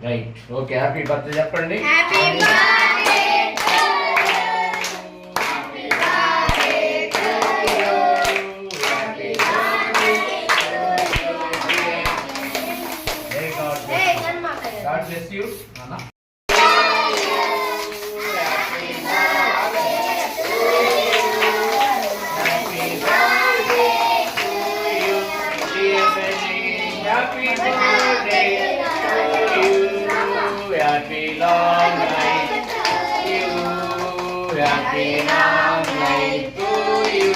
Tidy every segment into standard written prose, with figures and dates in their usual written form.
Right okay happy birthday చెప్పండి. God bless you, Nana. Happy birthday to you. Happy long life to you. Happy long life to you.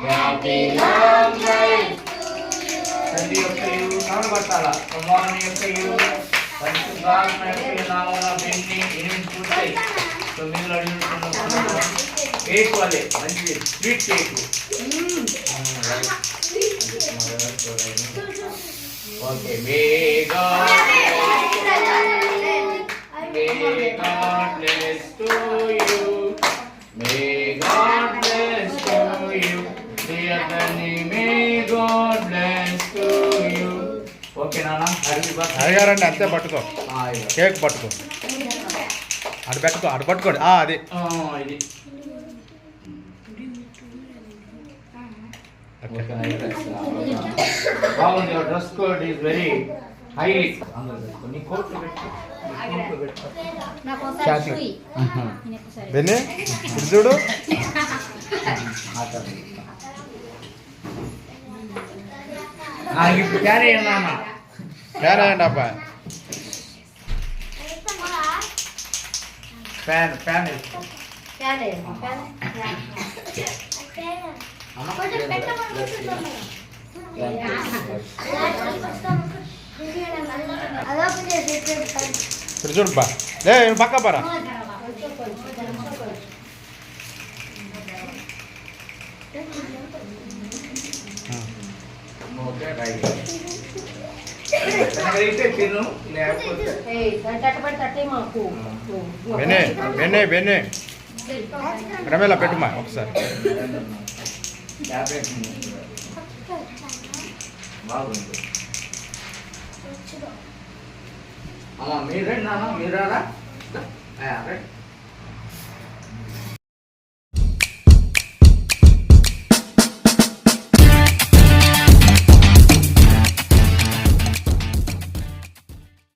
Happy long life. Tadi okayu, kamu batala. Kemana okayu? Pancuran mereka nama bini ini putih. Sembilan orang cake wale, manjil sweet cake. Okay, may God bless to you. May God bless to you. Dear Danny, may God bless to you. Okay, Nana, happy birthday. అడిగారండి అంతే పట్టుకో cake పట్టుకో అటు పెట్టుకో అటు పట్టుకోండి అది ఇది బాగుంది. Your dress code is very highly. నీ కోట్లు పెట్టు బెన్నీ ఇది చూడు క్యారీ అన్నా క్యారీ అండి అబ్బా ఫ్యాన్ ఫ్యాన్ ఇప్పుడు చూడు బా లే పక్క పరా తిను లేకపోతే బెనే బెనే బెనే రమేలా పెట్టుమా ఒకసారి బాగుంది. అమ్మా మీరు రండి నాన్న మీరు రారా.